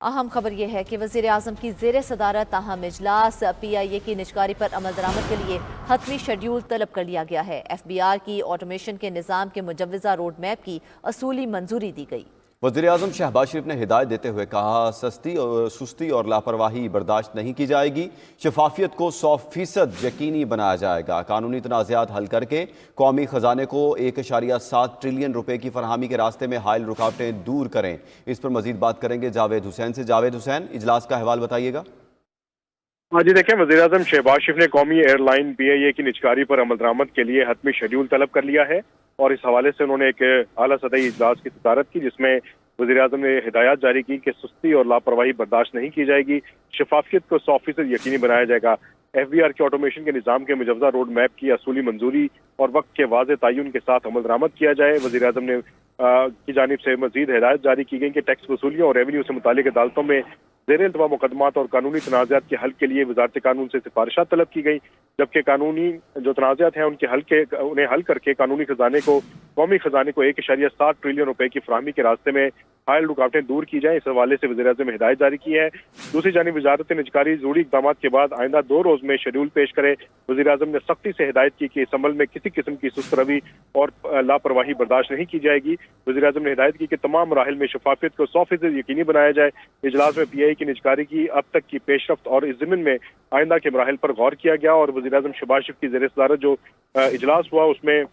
اہم خبر یہ ہے کہ وزیر اعظم کی زیر صدارت تاہم اجلاس پی آئی اے کی نجکاری پر عمل درآمد کے لیے حتمی شیڈول طلب کر لیا گیا ہے۔ ایف بی آر کی آٹومیشن کے نظام کے مجوزہ روڈ میپ کی اصولی منظوری دی گئی۔ وزیر اعظم شہباز شریف نے ہدایت دیتے ہوئے کہا سستی اور لاپرواہی برداشت نہیں کی جائے گی، شفافیت کو 100% یقینی بنایا جائے گا، قانونی تنازعات حل کر کے قومی خزانے کو 1.7 ٹریلین روپے کی فراہمی کے راستے میں حائل رکاوٹیں دور کریں۔ اس پر مزید بات کریں گے جاوید حسین سے۔ جاوید حسین، اجلاس کا احوال بتائیے گا۔ جی دیکھیں، وزیر اعظم شہباز شریف نے قومی ایئر لائن پی آئی اے کی نجکاری پر عمل درآمد کے لیے حتمی شیڈول طلب کر لیا ہے، اور اس حوالے سے انہوں نے ایک اعلیٰ سطحی اجلاس کی صدارت کی، جس میں وزیر اعظم نے ہدایات جاری کی کہ سستی اور لاپرواہی برداشت نہیں کی جائے گی، شفافیت کو 100% یقینی بنایا جائے گا، ایف بی آر کے آٹومیشن کے نظام کے مجوزہ روڈ میپ کی اصولی منظوری اور وقت کے واضح تعین کے ساتھ عمل درآمد کیا جائے۔ وزیر اعظم نے کی جانب سے مزید ہدایت جاری کی گئی کہ ٹیکس وصولیوں اور ریونیو سے متعلق عدالتوں میں زیر التوا مقدمات اور قانونی تنازعات کے حل کے لیے وزارت قانون سے سفارشات طلب کی گئی، جبکہ قانونی جو تنازعات ہیں انہیں حل کر کے قومی خزانے کو 1.7 ٹریلین روپے کی فراہمی کے راستے میں حائل رکاوٹیں دور کی جائیں۔ اس حوالے سے وزیر اعظم نے ہدایت جاری کی ہے۔ دوسری جانب وزارت نجکاری ضروری اقدامات کے بعد آئندہ 2 روز میں شیڈول پیش کرے۔ وزیر اعظم نے سختی سے ہدایت کی کہ اس عمل میں کسی قسم کی سست روی اور لاپرواہی برداشت نہیں کی جائے گی۔ وزیر اعظم نے ہدایت کی کہ تمام مراحل میں شفافیت کو 100% یقینی بنایا جائے۔ اجلاس میں پی آئی اے کی نجکاری کی اب تک کی پیش رفت اور اس ضمن میں آئندہ کے مراحل پر غور کیا گیا، اور وزیر اعظم شہباز شریف کی زیر صدارت جو اجلاس ہوا اس میں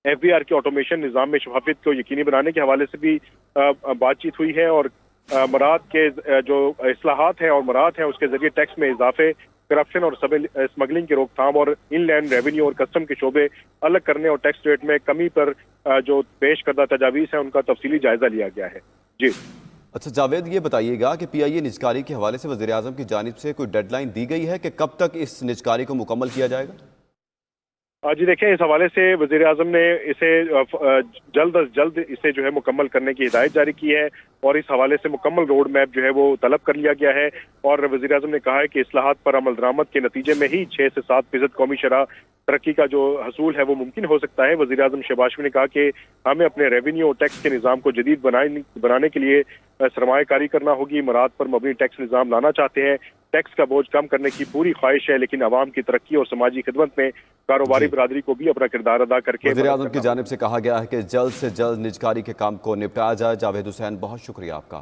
ایف بی آر کے آٹومیشن نظام میں شفافیت کو یقینی بنانے کے حوالے سے بھی بات چیت ہوئی ہے، اور مراد کے جو اصلاحات ہیں اور مراد ہیں اس کے ذریعے ٹیکس میں اضافے، کرپشن اور اسمگلنگ کی روک تھام اور ان لینڈ ریونیو اور کسٹم کے شعبے الگ کرنے اور ٹیکس ریٹ میں کمی پر جو پیش کردہ تجاویز ہیں ان کا تفصیلی جائزہ لیا گیا ہے۔ جی اچھا جاوید، یہ بتائیے گا کہ پی آئی اے نجکاری کے حوالے سے وزیر اعظم کی جانب سے کوئی ڈیڈ لائن دی گئی ہے کہ کب تک اس نجکاری کو مکمل کیا جائے گا؟ جی دیکھیں، اس حوالے سے وزیر اعظم نے اسے جلد از جلد اسے جو ہے مکمل کرنے کی ہدایت جاری کی ہے، اور اس حوالے سے مکمل روڈ میپ جو ہے وہ طلب کر لیا گیا ہے، اور وزیر اعظم نے کہا ہے کہ اصلاحات پر عمل درآمد کے نتیجے میں ہی 6 سے 7% قومی شرح ترقی کا جو حصول ہے وہ ممکن ہو سکتا ہے۔ وزیر اعظم شہباز شریف نے کہا کہ ہمیں اپنے ریونیو اور ٹیکس کے نظام کو جدید بنانے کے لیے سرمایہ کاری کرنا ہوگی، مراد پر مبنی ٹیکس نظام لانا چاہتے ہیں، ٹیکس کا بوجھ کم کرنے کی پوری خواہش ہے، لیکن عوام کی ترقی اور سماجی خدمت میں کاروباری برادری کو بھی اپنا کردار ادا کر کے وزیر اعظم کی جانب سے کہا گیا ہے کہ جلد سے جلد نجکاری کے کام کو نپٹایا جائے۔ جاوید حسین، بہت شکریہ آپ کا۔